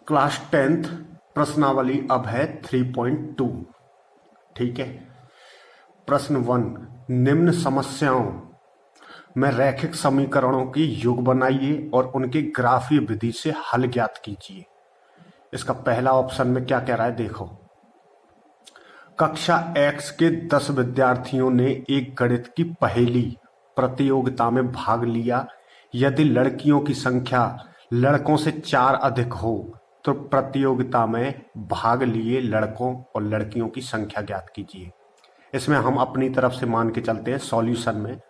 Class 10th प्रश्नावली अब है 3.2। ठीक है। प्रश्न 1, निम्न समस्याओं में रैखिक समीकरणों की योग बनाइए और उनके ग्राफीय विधि से हल ज्ञात कीजिए। इसका पहला ऑप्शन में क्या कह रहा है, देखो। कक्षा X के 10 विद्यार्थियों ने एक गणित की पहेली प्रतियोगिता में भाग लिया। यदि लड़कियों की संख्या लड़कों से 4 अधिक हो तो प्रतियोगिता में भाग लिए लड़कों और लड़कियों की संख्या ज्ञात कीजिए। इसमें हम अपनी तरफ से मान के चलते हैं। सॉल्यूशन में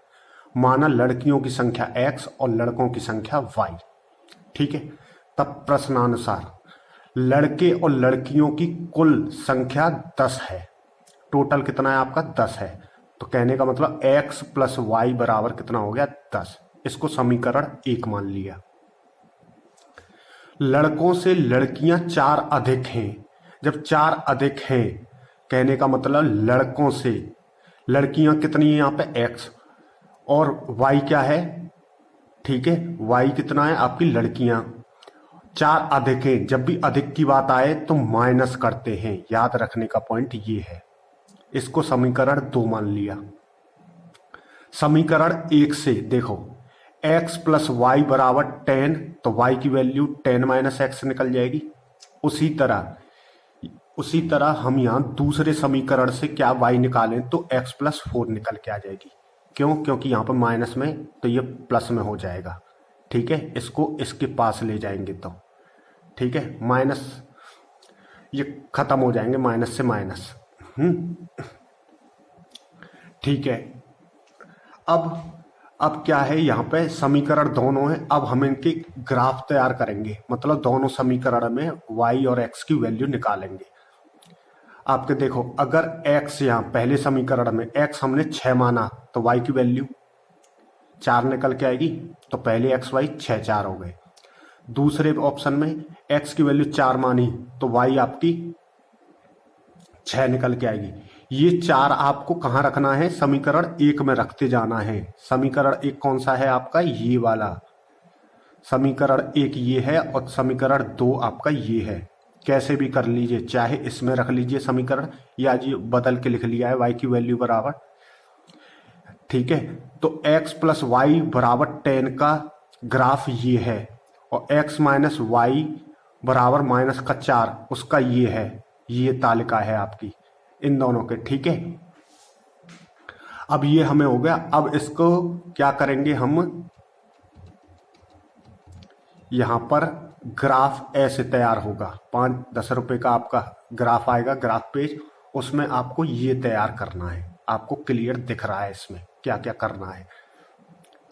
माना लड़कियों की संख्या X और लड़कों की संख्या Y। ठीक है। तब प्रश्नानुसार लड़के और लड़कियों की कुल संख्या 10 है। टोटल कितना है आपका, 10 है। तो कहने का मतलब X प्लस Y बराबर कितना हो गया, 10। इसको समीकरण 1 मान लिया। लड़कों से लड़कियां 4 अधिक हैं। जब 4 अधिक हैं, कहने का मतलब लड़कों से लड़कियां कितनी है यहाँ पे, X, और Y क्या है, ठीक है, Y कितना है आपकी, लड़कियां 4 अधिक है। जब भी अधिक की बात आए तो माइनस करते हैं, याद रखने का पॉइंट ये है। इसको समीकरण 2 मान लिया। समीकरण 1 से देखो, x प्लस वाई बराबर 10, तो y की वैल्यू 10 माइनस एक्स निकल जाएगी। उसी तरह हम यहां दूसरे समीकरण से क्या y निकालें तो x प्लस 4 निकल के आ जाएगी। क्यों, क्योंकि यहां पर माइनस में तो ये प्लस में हो जाएगा। ठीक है। इसको इसके पास ले जाएंगे तो ठीक है, माइनस ये खत्म हो जाएंगे, माइनस से माइनस। ठीक है। अब क्या है, यहाँ पे समीकरण दोनों है। अब हम इनके ग्राफ तैयार करेंगे, मतलब दोनों समीकरण में y और x की वैल्यू निकालेंगे। आपके देखो, अगर x यहाँ पहले समीकरण में x हमने 6 माना तो y की वैल्यू 4 निकल के आएगी। तो पहले x y 6 4 हो गए। दूसरे ऑप्शन में x की वैल्यू 4 मानी तो y आपकी 6 निकल के आएगी। ये 4 आपको कहाँ रखना है, समीकरण 1 में रखते जाना है। समीकरण 1 कौन सा है आपका, ये वाला। समीकरण 1 ये है और समीकरण 2 आपका ये है। कैसे भी कर लीजिए, चाहे इसमें रख लीजिए समीकरण, या जी बदल के लिख लिया है y की वैल्यू बराबर। ठीक है। तो x प्लस वाई बराबर 10 का ग्राफ ये है और x माइनस वाई बराबर माइनस का 4 उसका ये है। ये तालिका है आपकी इन दोनों के। ठीक है। अब ये हमें हो गया। अब इसको क्या करेंगे हम, यहां पर ग्राफ ऐसे तैयार होगा। 5-10 रुपए का आपका ग्राफ आएगा, ग्राफ पेज। उसमें आपको ये तैयार करना है। आपको क्लियर दिख रहा है इसमें क्या क्या करना है।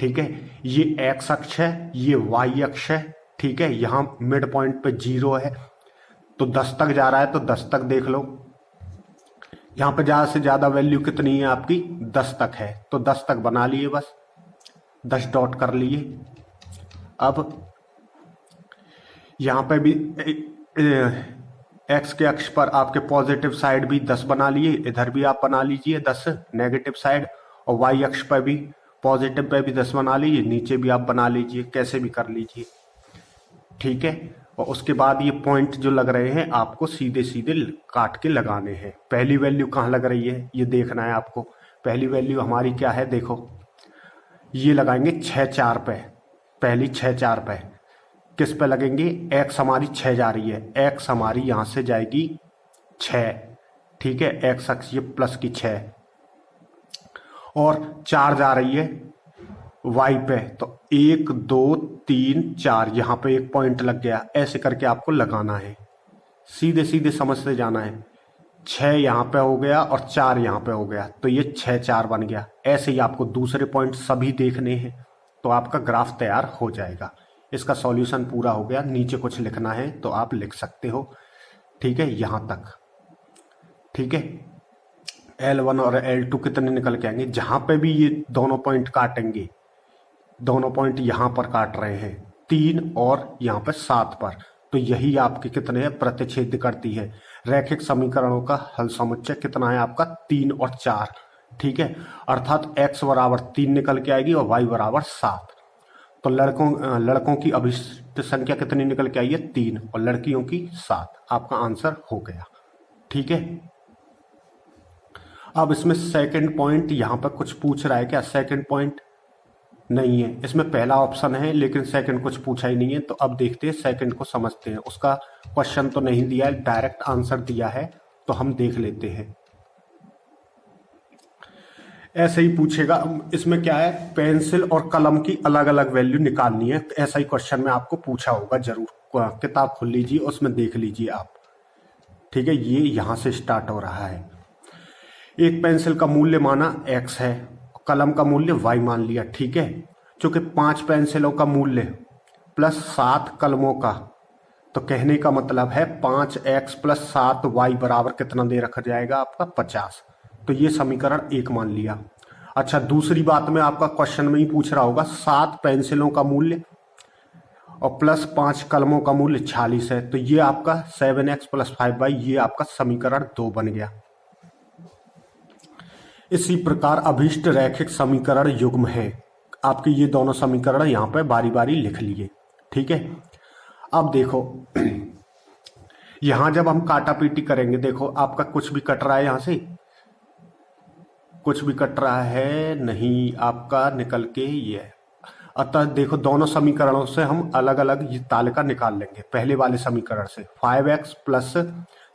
ठीक है। ये एक्स अक्ष है, ये वाई अक्ष है। ठीक है। यहां मिड पॉइंट पे 0 है तो 10 तक जा रहा है तो 10 तक देख लो। यहां पे ज्यादा से ज्यादा वैल्यू कितनी है आपकी, 10 तक है तो 10 तक बना लिए, बस 10 डॉट कर लिए। अब यहां पे भी एक्स के अक्ष पर आपके पॉजिटिव साइड भी 10 बना लिए, इधर भी आप बना लीजिए 10 नेगेटिव साइड, और वाई अक्ष पर भी पॉजिटिव पे भी 10 बना लीजिए, नीचे भी आप बना लीजिए, कैसे भी कर लीजिए। ठीक है। और उसके बाद ये पॉइंट जो लग रहे हैं आपको सीधे सीधे काट के लगाने हैं। पहली वैल्यू कहाँ लग रही है ये देखना है आपको। पहली वैल्यू हमारी क्या है, देखो ये लगाएंगे 6 4 पे। पहली 6 4 पे किस पे लगेंगे, x हमारी 6 जा रही है, x हमारी यहां से जाएगी 6। ठीक है। x अक्ष ये प्लस की 6 और 4 जा रही है y पे, तो 1 2 3 4 यहां पे एक पॉइंट लग गया। ऐसे करके आपको लगाना है, सीधे सीधे समझते जाना है। 6 यहां पे हो गया और 4 यहां पे हो गया, तो ये 6 4 बन गया। ऐसे ही आपको दूसरे पॉइंट सभी देखने हैं तो आपका ग्राफ तैयार हो जाएगा। इसका सॉल्यूशन पूरा हो गया। नीचे कुछ लिखना है तो आप लिख सकते हो। ठीक है, यहां तक। ठीक है। L1 और L2 कितने निकल के आएंगे, जहां पे भी ये दोनों पॉइंट काटेंगे, दोनों पॉइंट यहां पर काट रहे हैं 3 और यहां पर 7 पर, तो यही आपके कितने हैं, प्रतिच्छेद करती है। रैखिक समीकरणों का हल समुच्चय कितना है आपका, 3 और 4। ठीक है। अर्थात x बराबर 3 निकल के आएगी और y बराबर 7। तो लड़कों की अभिष्ट संख्या कितनी निकल के आई है 3 और लड़कियों की 7। आपका आंसर हो गया। ठीक है, अब इसमें सेकंड पॉइंट यहां पर कुछ पूछ रहा है क्या? सेकंड पॉइंट नहीं है, इसमें पहला ऑप्शन है लेकिन सेकंड कुछ पूछा ही नहीं है। तो अब देखते हैं सेकंड को समझते हैं। उसका क्वेश्चन तो नहीं दिया है, डायरेक्ट आंसर दिया है, तो हम देख लेते हैं। ऐसे ही पूछेगा। इसमें क्या है, पेंसिल और कलम की अलग अलग वैल्यू निकालनी है। ऐसा ही क्वेश्चन में आपको पूछा होगा जरूर। किताब खोल लीजिए, उसमें देख लीजिए आप। ठीक है, ये यहां से स्टार्ट हो रहा है। एक पेंसिल का मूल्य माना x है, कलम का मूल्य y मान लिया। ठीक है, चूंकि 5 पेंसिलों का मूल्य प्लस 7 कलमों का, तो कहने का मतलब है 5x प्लस 7y बराबर कितना दे रखा जाएगा आपका 50। तो ये समीकरण 1 मान लिया। अच्छा, दूसरी बात में आपका क्वेश्चन में ही पूछ रहा होगा 7 पेंसिलों का मूल्य और प्लस 5 कलमों का मूल्य 46 है, तो ये आपका 7x प्लस 5y, ये आपका समीकरण 2 बन गया। इसी प्रकार अभीष्ट रैखिक समीकरण युग्म है। आपके ये दोनों समीकरण यहां पे बारी बारी लिख लिए। ठीक है, अब देखो यहां जब हम काटा पीटी करेंगे, देखो आपका कुछ भी कट रहा है, यहां से कुछ भी कट रहा है नहीं, आपका निकल के ये है। अतः देखो दोनों समीकरणों से हम अलग अलग ये तालिका निकाल लेंगे। पहले वाले समीकरण से 5x प्लस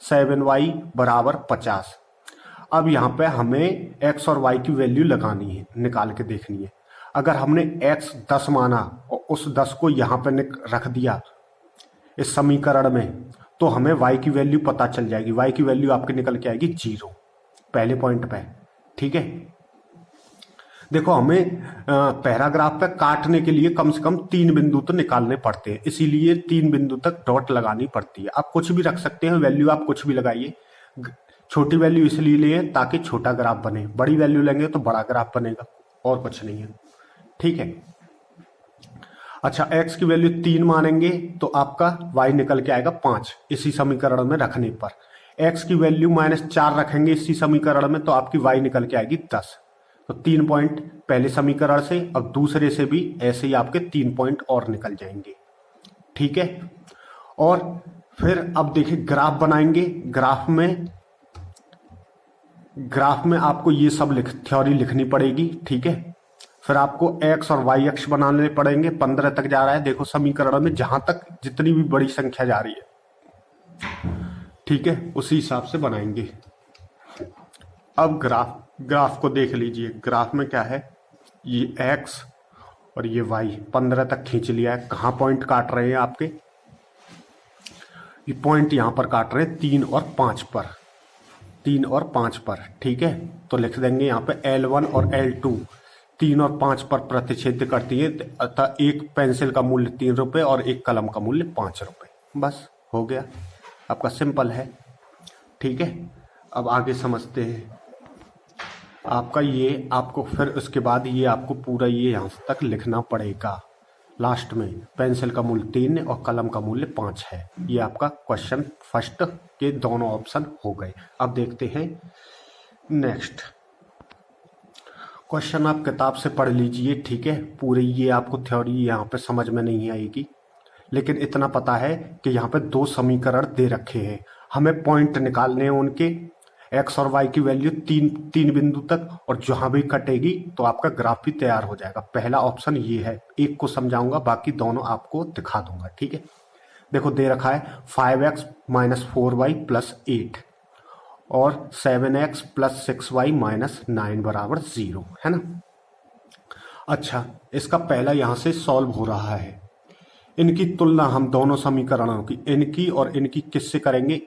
7y बराबर 50। अब यहाँ पे हमें x और y की वैल्यू लगानी है, निकाल के देखनी है। अगर हमने x 10 माना और उस 10 को यहाँ पे रख दिया इस समीकरण में, तो हमें y की वैल्यू पता चल जाएगी। y की वैल्यू आपके निकल के आएगी 0 पहले पॉइंट पे। ठीक है, देखो हमें पैराग्राफ पे काटने के लिए कम से कम 3 बिंदु तो निकालने पड़ते हैं, इसीलिए 3 बिंदु तक डॉट लगानी पड़ती है। आप कुछ भी रख सकते हैं, वैल्यू आप कुछ भी लगाइए। छोटी वैल्यू इसलिए लिए ताकि छोटा ग्राफ बने, बड़ी वैल्यू लेंगे तो बड़ा ग्राफ बनेगा, और कुछ नहीं है। ठीक है, अच्छा x की वैल्यू 3 मानेंगे तो आपका y निकल के आएगा 5 इसी समीकरण में रखने पर। x की वैल्यू -4 रखेंगे इसी समीकरण में तो आपकी y निकल के आएगी 10। तो 3 पॉइंट पहले समीकरण से, अब दूसरे से भी ऐसे ही आपके 3 पॉइंट और निकल जाएंगे। ठीक है, और फिर अब देखिए ग्राफ बनाएंगे। ग्राफ में आपको ये सब थ्योरी लिखनी पड़ेगी। ठीक है, फिर आपको x और y अक्ष बनाने पड़ेंगे। 15 तक जा रहा है, देखो समीकरण में जहां तक जितनी भी बड़ी संख्या जा रही है, ठीक है, उसी हिसाब से बनाएंगे। अब ग्राफ को देख लीजिए। ग्राफ में क्या है, ये x और ये y 15 तक खींच लिया है। कहाँ पॉइंट काट रहे हैं आपके, ये पॉइंट यहां पर काट रहे हैं 3 और 5 पर, 3 और 5 पर। ठीक है, तो लिख देंगे यहाँ पे L1 और L2 3 और 5 पर प्रतिच्छेद करती है, अतः एक पेंसिल का मूल्य 3 रुपए और एक कलम का मूल्य 5 रुपए। बस हो गया, आपका सिंपल है। ठीक है, अब आगे समझते हैं। आपका ये आपको फिर उसके बाद ये आपको पूरा ये यहाँ तक लिखना पड़ेगा। लास्ट में पेंसिल का मूल्य 3 और कलम का मूल्य 5 है। ये आपका क्वेश्चन फर्स्ट के दोनों ऑप्शन हो गए। अब देखते हैं नेक्स्ट क्वेश्चन। आप किताब से पढ़ लीजिए। ठीक है, पूरी ये आपको थ्योरी यहाँ पे समझ में नहीं आएगी, लेकिन इतना पता है कि यहाँ पे 2 समीकरण दे रखे हैं, हमें पॉइंट निकालने हैं उनके, x और y की वैल्यू 3 बिंदु तक, और जहां भी कटेगी तो आपका ग्राफ भी तैयार हो जाएगा। पहला ऑप्शन ये है, एक को समझाऊंगा, बाकी दोनों आपको दिखा दूंगा। ठीक है, देखो दे रखा है 5x माइनस 4y प्लस 8 और 7x प्लस 6y माइनस 9 बराबर 0 है ना। अच्छा, इसका पहला यहां से सॉल्व हो रहा है। इनकी तुलना हम दोनों समीकरणों की, इनकी और इनकी किससे करेंगे,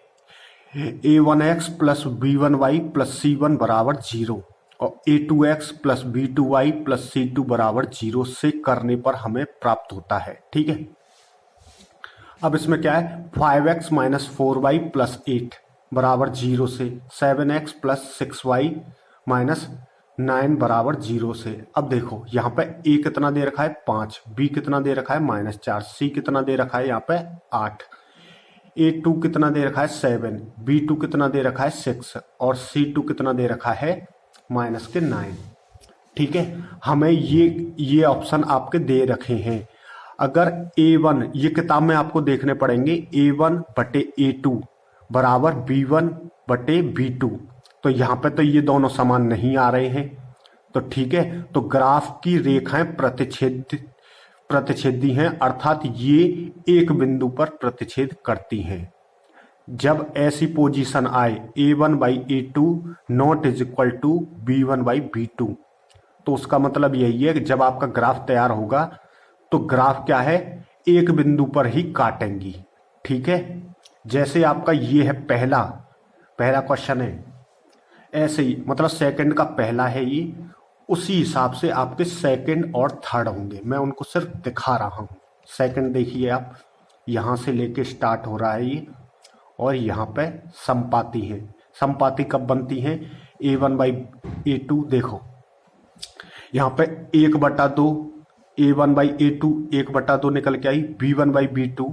a1x plus b1y plus c1 बराबर 0 और a2x plus b2y plus c2 बराबर 0 से करने पर हमें प्राप्त होता है। ठीक है, अब इसमें क्या है, 5x माइनस 4y प्लस 8 बराबर 0 से, 7x प्लस 6y माइनस 9 बराबर 0 से। अब देखो यहाँ पे a कितना दे रखा है 5, b कितना दे रखा है -4, c कितना दे रखा है यहाँ पे 8, a2 कितना दे रखा है 7, b2 कितना दे रखा है 6 और c2 कितना दे रखा है -9। ठीक है, हमें ये ऑप्शन आपके दे रखे हैं। अगर A1, ये किताब में आपको देखने पड़ेंगे, A1 बटे A2 बराबर B1 बटे B2, तो यहाँ पे तो ये दोनों समान नहीं आ रहे हैं, तो ठीक है, तो ग्राफ की रेखाएं प्रतिच्छेदी हैं, अर्थात ये एक बिंदु पर प्रतिच्छेद करती हैं। जब ऐसी पोजीशन आए A1 by A2 not is equal to B1 by B2, तो उसका मतलब यही है कि जब आपका ग्राफ तैयार होगा तो ग्राफ क्या है, एक बिंदु पर ही काटेंगी। ठीक है, जैसे आपका ये है पहला क्वेश्चन है, ऐसे ही मतलब सेकंड का पहला है ये, उसी हिसाब से आपके सेकंड और थर्ड होंगे। मैं उनको सिर्फ दिखा रहा हूँ। सेकंड देखिए आप, यहाँ से लेके स्टार्ट हो रहा है ये, और यहाँ पे संपाति है। संपाति कब बनती है, A1 बाई A2, देखो यहाँ पे 1/2, A1 बाई A2 1/2 निकल के आई, B1 बाई B2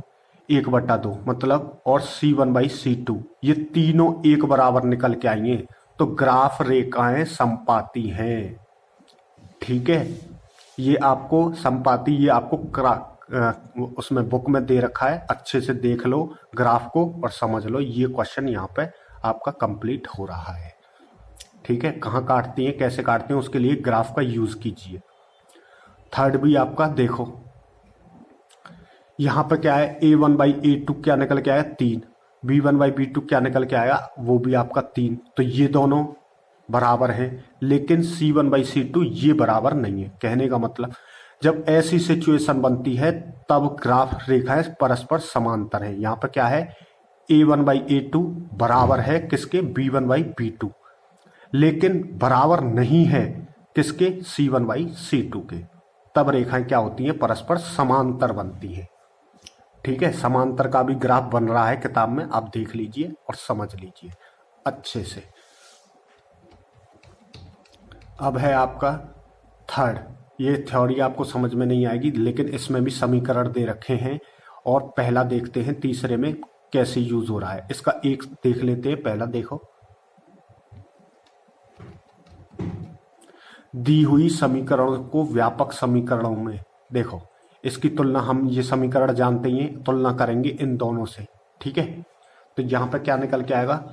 1/2 मतलब, और C1 बाई C2, ये तीनों एक बराबर निकल के आएंगे, तो ग्राफ रेखाएं संपाति हैं। ठीक है, ये आपको संपाति, ये आपको उसमें बुक में दे रखा है, अच्छे से देख लो ग्राफ को और समझ लो। ये क्वेश्चन यहाँ पे आपका कंप्लीट हो रहा है। ठीक है, कहाँ काटती हैं, कैसे काटती हैं, उसके लिए ग्राफ का यूज कीजिए। थर्ड भी आपका देखो, यहाँ पे क्या है, A1 बाई A2 क्या निकल के आया 3, B1 बाई B2 क्या निकल के आया, वो भी आपका 3, तो ये दोनों बराबर हैं, लेकिन C1 बाई C2 ये बराबर नहीं है। कहने का मतलब, जब ऐसी सिचुएशन बनती है तब ग्राफ रेखाएं परस्पर समांतर है। यहाँ पर क्या है, A1 बाई A2 बराबर है किसके, B1 बाई B2, लेकिन बराबर नहीं है किसके, C1 बाई C2 के। तब रेखाएं क्या होती हैं, परस्पर समांतर बनती हैं। ठीक है, समांतर का भी ग्राफ बन रहा है किताब में, आप देख लीजिए और समझ लीजिए अच्छे से। अब है आपका थर्ड, ये थ्योरी आपको समझ में नहीं आएगी, लेकिन इसमें भी समीकरण दे रखे हैं, और पहला देखते हैं तीसरे में कैसे यूज हो रहा है। इसका एक देख लेते हैं। पहला देखो, दी हुई समीकरण को व्यापक समीकरणों में, देखो इसकी तुलना, हम ये समीकरण जानते ही हैं, तुलना करेंगे इन दोनों से। ठीक है, तो यहां पर क्या निकल के आएगा,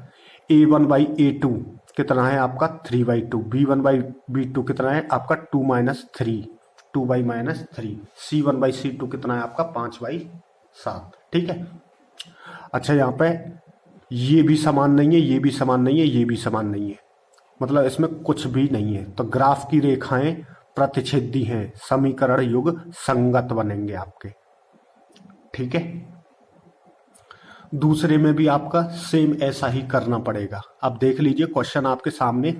A1 बाई A2 कितना है आपका 3/2, B1 बाई B2 कितना है आपका 2-3, 2/-3, C1 बाई C2 कितना है आपका 5/7। ठीक है, अच्छा यहाँ पे ये भी समान नहीं है, ये भी समान नहीं है, ये भी समान नहीं है, मतलब इसमें कुछ भी नहीं है, तो ग्राफ की रेखाएं प्रतिच्छेदी हैं, समीकरण युग संगत बनेंगे आपके। ठीक है, दूसरे में भी आपका सेम ऐसा ही करना पड़ेगा। अब देख लीजिए क्वेश्चन आपके सामने,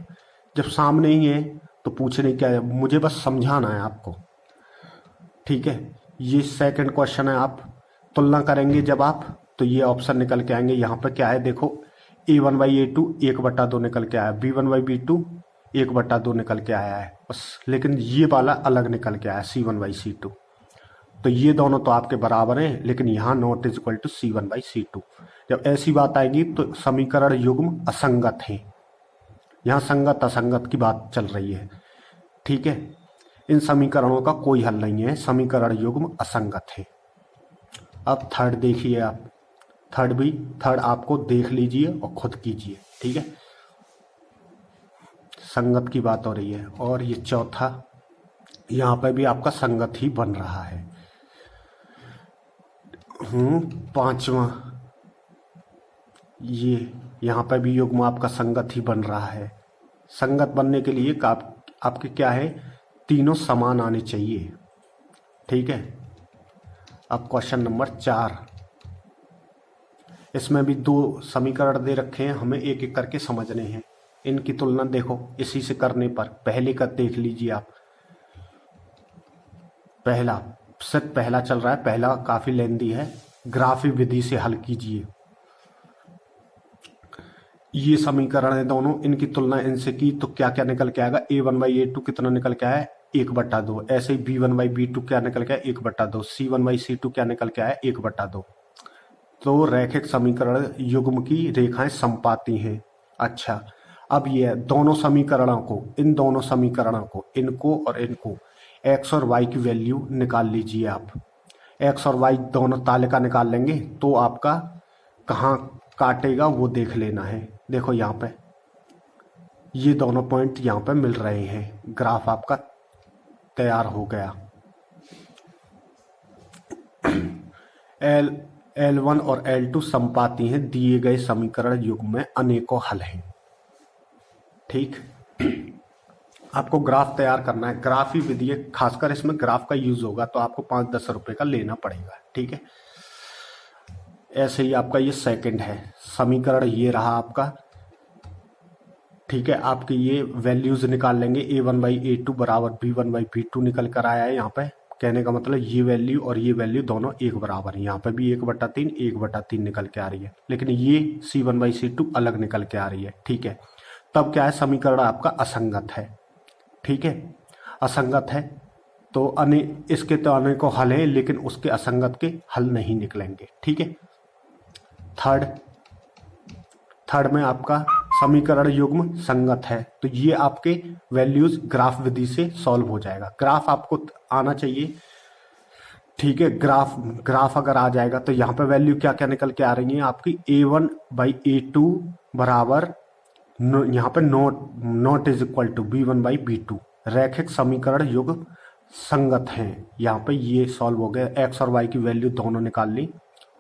जब सामने ही है तो पूछने क्या है, मुझे बस समझाना है आपको। ठीक है, ये सेकंड क्वेश्चन है, आप तुलना करेंगे जब आप, तो ये ऑप्शन निकल के आएंगे। यहाँ पर क्या है, देखो A1 बाई A2 1/2 निकल के आया, B1 बाई B2 1/2 निकल के आया है बस, लेकिन ये वाला अलग निकल के आया C1 बाई C2, तो ये दोनों तो आपके बराबर हैं, लेकिन यहाँ not is equal to C1 by C2। जब ऐसी बात आएगी तो समीकरण युग्म असंगत है, यहाँ संगत असंगत की बात चल रही है। ठीक है, इन समीकरणों का कोई हल नहीं है, समीकरण युग्म असंगत है। अब थर्ड देखिए आप, थर्ड आपको देख लीजिए और खुद कीजिए। ठीक है, संगत की बात हो रही है, और ये चौथा, यहाँ पर भी आपका संगत ही बन रहा है। पांचवा, ये यहाँ पर भी युग्म आपका संगत ही बन रहा है। संगत बनने के लिए आपके क्या है, तीनों समान आने चाहिए। ठीक है, अब क्वेश्चन नंबर 4, इसमें भी 2 समीकरण दे रखे हैं, हमें एक एक करके समझने हैं। इनकी तुलना देखो इसी से करने पर, पहले का देख लीजिए आप, सिर्फ पहला चल रहा है, पहला काफी लेंदी है, ग्राफी विधि से हल कीजिए। ये समीकरण है दोनों, इनकी तुलना इनसे की तो क्या क्या निकल के आएगा, A1 बाई A2 कितना निकल के आया 1/2, ऐसे ही B1 बाई B2 क्या निकल के आया 1/2, C1 बाई C2 क्या निकल के आया 1/2। तो रैखिक समीकरण युग्म की रेखाएं संपाती हैं। अच्छा, अब ये दोनों समीकरणों को, इन दोनों समीकरणों को, इनको और इनको, x और y की वैल्यू निकाल लीजिए आप। एक्स और वाई दोनों ताले का निकाल लेंगे तो आपका कहाँ काटेगा वो देख लेना है। देखो यहाँ पे ये दोनों पॉइंट यहाँ पे मिल रहे हैं, ग्राफ आपका तैयार हो गया। L1 और L2 समपाती हैं, दिए गए समीकरण युग्म में अनेकों हल हैं। ठीक, आपको ग्राफ तैयार करना है, ग्राफ ही विधि है, खासकर इसमें ग्राफ का यूज होगा तो आपको 5-10 रुपए का लेना पड़ेगा। ठीक है, ऐसे ही आपका ये सेकंड है, समीकरण ये रहा आपका। ठीक है, आपके ये वैल्यूज निकाल लेंगे, a1/a2 बराबर b1/b2 निकल कर आया है। यहाँ पे कहने का मतलब ये वैल्यू और ये वैल्यू दोनों एक बराबर है। यहाँ पे भी 1/3 1/3 निकल के आ रही है, लेकिन ये c1/c2 अलग निकल के आ रही है। ठीक है, तब क्या है, समीकरण आपका असंगत है। ठीक है, असंगत है तो इसके तो अनेकों हल हैं, लेकिन उसके असंगत के हल नहीं निकलेंगे। ठीक है, थर्ड में आपका समीकरण युग्म संगत है, तो ये आपके वैल्यूज ग्राफ विधि से सॉल्व हो जाएगा। ग्राफ आपको आना चाहिए। ठीक है, ग्राफ अगर आ जाएगा तो यहाँ पे वैल्यू क्या क्या निकल के आ रही है आपकी, a1/a2 बराबर यहाँ पे not is equal to b1/b2। रैखिक समीकरण युग्म संगत हैं। यहाँ पे ये सॉल्व हो गया, एक्स और वाई की वैल्यू दोनों निकाल ली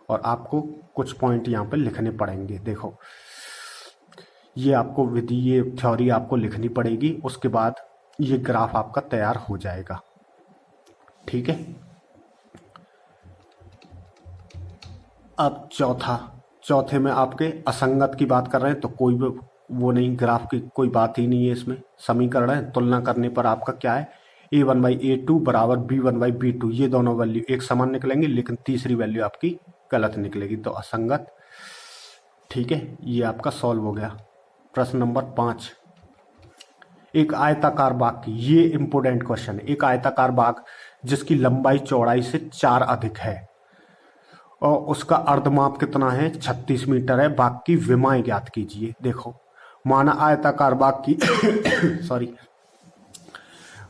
और आपको कुछ पॉइंट यहाँ पे लिखने पड़ेंगे। देखो ये आपको विधि, ये थ्योरी आपको लिखनी पड़ेगी, उसके बाद ये ग्राफ आपका तैयार हो जाएगा। ठीक है, अब चौथे में आपके असंगत की बात कर रहे हैं तो कोई वो नहीं, ग्राफ की कोई बात ही नहीं है इसमें, समीकरण है। तुलना करने पर आपका क्या है, a1/a2 बराबर b1/b2, ये दोनों वैल्यू एक समान निकलेंगे, लेकिन तीसरी वैल्यू आपकी गलत निकलेगी, तो असंगत। ठीक है, ये आपका सॉल्व हो गया। प्रश्न नंबर 5, एक आयताकार बाग की, ये इंपोर्टेंट क्वेश्चन है। एक आयताकार बाग जिसकी लंबाई चौड़ाई से 4 अधिक है और उसका अर्धमाप कितना है, 36 मीटर है। बाग की विमाएं ज्ञात कीजिए। देखो, माना आयताकार बाग की सॉरी,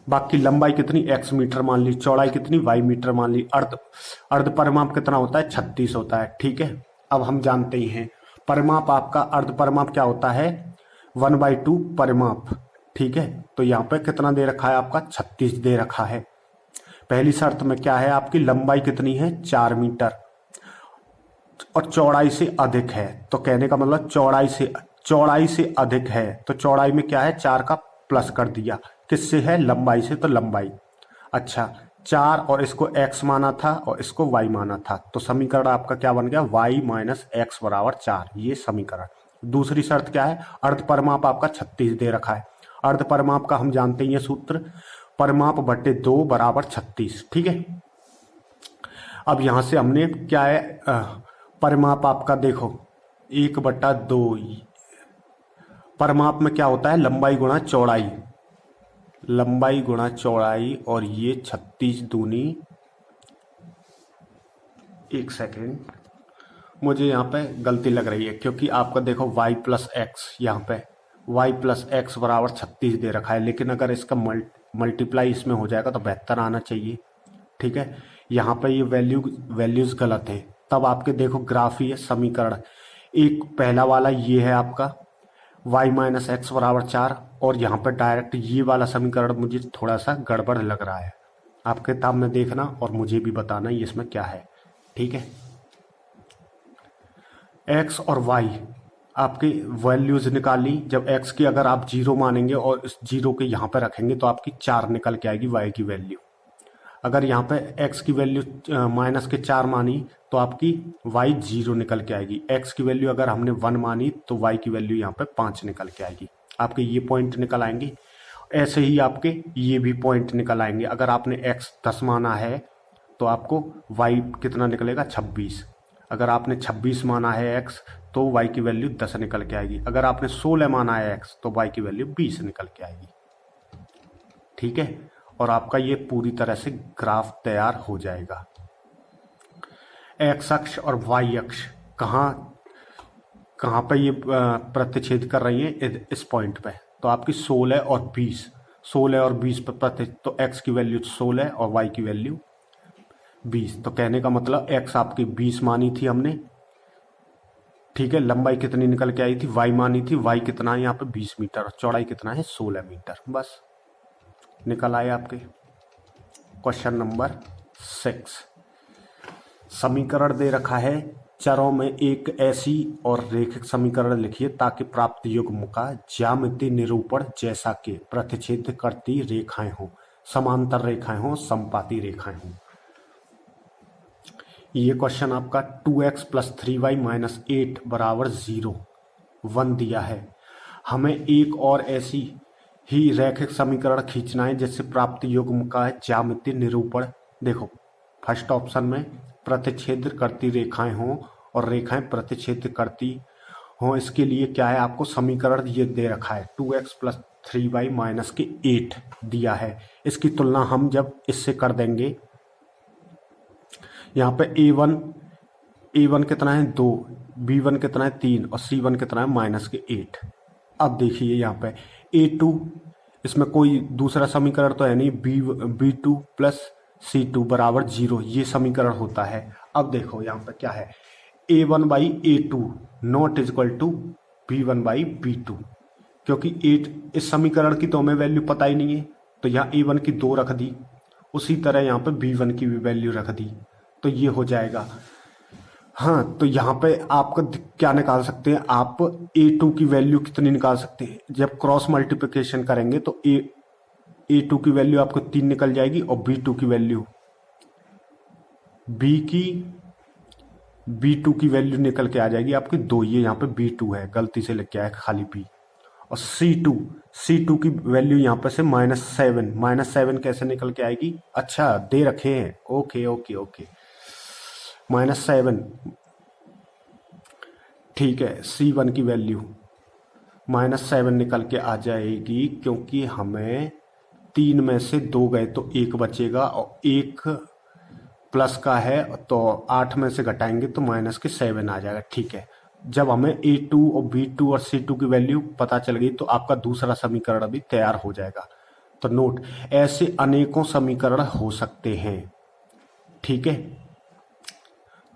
बाग की लंबाई कितनी, x मीटर मान ली, चौड़ाई कितनी, y मीटर मान ली, अर्ध परिमाप कितना होता है, 36 होता है। ठीक है, अब हम जानते ही हैं परिमाप आपका, अर्ध परिमाप क्या होता है, 1/2 परिमाप। ठीक है, तो यहाँ पे कितना दे रखा है आपका, 36 दे रखा है। पहली शर्त में क्या है, आपकी लंबाई कितनी है, 4 मीटर और चौड़ाई से अधिक है, तो कहने का मतलब चौड़ाई से अधिक है, तो चौड़ाई में क्या है, 4 का प्लस कर दिया, किससे है, लंबाई से, तो लंबाई। अच्छा, 4 और इसको x माना था और इसको y माना था, तो समीकरण आपका क्या बन गया, y माइनस एक्स बराबर 4, ये समीकरण। दूसरी शर्त क्या है, अर्ध परिमाप आपका 36 दे रखा है। अर्ध परिमाप का हम जानते ही है सूत्र, परिमाप बटे 2 बराबर 36। ठीक है, अब यहां से हमने क्या है, परिमाप आपका देखो 1/2, परिमाप में क्या होता है, लंबाई गुणा चौड़ाई, लंबाई गुणा चौड़ाई, और ये 36 दूनी, एक सेकेंड मुझे यहाँ पे गलती लग रही है, क्योंकि आपका देखो y प्लस एक्स, यहाँ पे y प्लस एक्स बराबर 36 दे रखा है, लेकिन अगर इसका मल्टीप्लाई इसमें हो जाएगा तो 72 आना चाहिए। ठीक है, यहाँ पे ये वैल्यूज गलत है, तब आपके देखो ग्राफ ही है, समीकरण एक पहला वाला ये है आपका y माइनस एक्स बराबर 4, और यहाँ पे डायरेक्ट ये वाला समीकरण मुझे थोड़ा सा गड़बड़ लग रहा है। आप किताब में देखना और मुझे भी बताना ये इसमें क्या है। ठीक है, x और y आपकी वैल्यूज निकाली, जब x की अगर आप 0 मानेंगे और इस 0 के यहाँ पे रखेंगे तो आपकी 4 निकल के आएगी y की वैल्यू। अगर यहाँ पे x की वैल्यू माइनस के 4 मानी तो आपकी y 0 निकल के आएगी। x की वैल्यू अगर हमने 1 मानी तो y की वैल्यू यहाँ पे 5 निकल के आएगी। आपके ये पॉइंट निकल आएंगे, ऐसे ही आपके ये भी पॉइंट निकल आएंगे। अगर आपने x 10 माना है तो आपको y कितना निकलेगा, 26। अगर आपने 26 माना है x तो y की वैल्यू 10 निकल के आएगी। अगर आपने 16 माना है x तो y की वैल्यू 20 निकल के आएगी। ठीक है, और आपका ये पूरी तरह से ग्राफ तैयार हो जाएगा। एक्स अक्ष और वाई अक्ष कहाँ पे ये प्रतिच्छेद कर रही है, इस पॉइंट पे, तो आपकी 16 और 20 पे तो x की वैल्यू 16 और y की वैल्यू 20। तो कहने का मतलब x आपकी 20 मानी थी हमने, ठीक है। लंबाई कितनी निकल के आई थी, y मानी थी, y कितना है यहाँ पे 20 मीटर, और चौड़ाई कितना है 16 मीटर। बस निकल आए आपके। क्वेश्चन नंबर 6, समीकरण दे रखा है, चरों में एक ऐसी और रेखिक समीकरण लिखिए ताकि प्राप्त युग्म का ज्यामितीय निरूपण जैसा कि प्रतिच्छेद करती रेखाएं हो, समांतर रेखाएं हो, समपाती रेखाएं हो। ये क्वेश्चन आपका 2x + 3y - 8 = 0 1 दिया है। हमें एक और ऐसी ही रैखिक समीकरण खींचना है जिससे प्राप्त युग्म का ज्यामितीय निरूपण, देखो फर्स्ट ऑप्शन में प्रतिच्छेद करती रेखाएं हों और रेखाएं प्रतिच्छेद करती हों, इसके लिए क्या है, आपको समीकरण ये दे रखा है 2x + 3y - 8 दिया है। इसकी तुलना हम जब इससे कर देंगे, यहाँ पे a1 कितना है 2, b1 कितना है 3 और c1 कितना है -8। अब देखिए यहाँ पे a2, इसमें कोई दूसरा समीकरण तो है नहीं, b2 + c2 = 0, ये समीकरण होता है। अब देखो यहाँ पे क्या है, a1/a2 ≠ b1/b2, क्योंकि 8 इस समीकरण की तो हमें वैल्यू पता ही नहीं है, तो यहाँ a1 की 2 रख दी, उसी तरह यहाँ पे b1 की भी वैल्यू रख दी, तो ये हो जाएगा। हाँ, तो यहाँ पे आपका क्या निकाल सकते हैं आप, a2 की वैल्यू कितनी निकाल सकते हैं, जब क्रॉस मल्टीप्लिकेशन करेंगे तो a2 की वैल्यू आपको 3 निकल जाएगी और b2 की वैल्यू b2 की वैल्यू निकल के आ जाएगी आपकी 2। ये यहाँ पे b2 है, गलती से लिख के आया खाली b। और c2 की वैल्यू यहाँ पे से -7 कैसे निकल के आएगी, अच्छा दे रखे हैं, ओके -7, ठीक है। c1 की वैल्यू -7 निकल के आ जाएगी, क्योंकि हमें 3 में से 2 गए तो 1 बचेगा और 1 प्लस का है तो 8 में से घटाएंगे तो -7 आ जाएगा, ठीक है। जब हमें a2 और b2 और c2 की वैल्यू पता चल गई तो आपका दूसरा समीकरण भी तैयार हो जाएगा। तो नोट, ऐसे अनेकों समीकरण हो सकते हैं, ठीक है।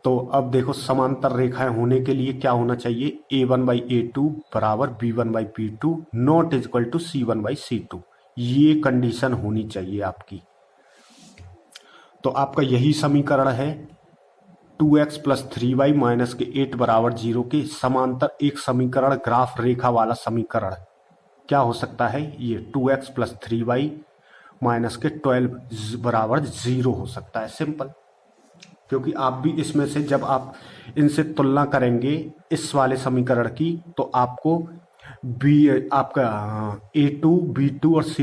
तो अब देखो, समांतर रेखाएं होने के लिए क्या होना चाहिए, a1/a2 = b1/b2 ≠ c1/c2, ये कंडीशन होनी चाहिए आपकी। तो आपका यही समीकरण है 2x + 3y - 8 = 0 के समांतर एक समीकरण, ग्राफ रेखा वाला समीकरण क्या हो सकता है, ये 2x + 3y - 12 = 0 हो सकता है, सिंपल। क्योंकि आप भी इसमें से जब आप इनसे तुलना करेंगे इस वाले समीकरण की, तो आपको आपका a2, b2 और c